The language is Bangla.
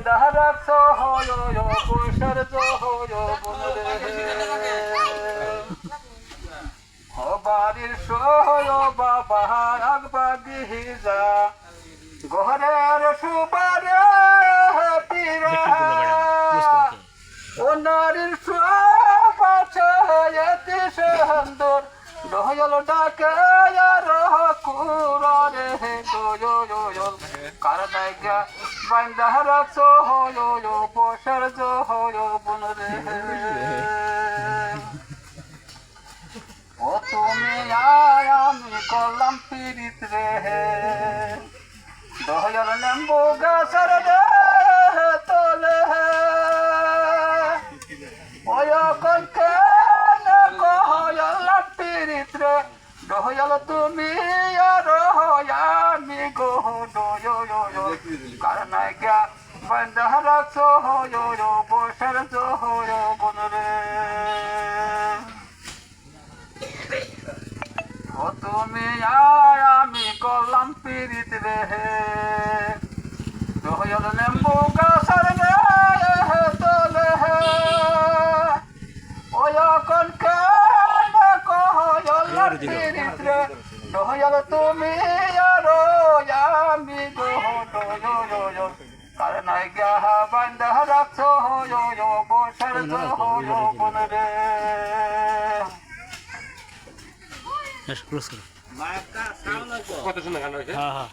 বান্দা রাখছো হয় বৈশার হয় বনরে ও বাড়ির সয় বাবা আগবাগি যা ঘরের সুবারে পীরা ও নারীর সুবাছে এতে সুন্দর দয়াল ডাকে আর কুরে দয়াল কার দাইগা বান্দা রাখছো হয় বৈশার হয় বনরে ও তুমি আয় আমি করলাম পীড়িত রে দয়াল লেম্বু গাছের রে তোলে ওই কলকেন কহলাম পীড়িত রে দয়াল তুমি আর আমি গো দয়াল কার নাইগা বান্দা রাখছো হয় বৈশার হয় বনরে ও তুমি আয় আমি করলাম পীড়িত রে দয়াল লেম্বু গাছের রে তোলে ওই কলকেন কহলাম পীড়িত রে দয়াল তুমি আর আমি গো দয়াল কার নাইগা বান্দা রাখছো হয় বৈশার হয় বনরে কত সুন্দর গান হয়েছে। হ্যাঁ হ্যাঁ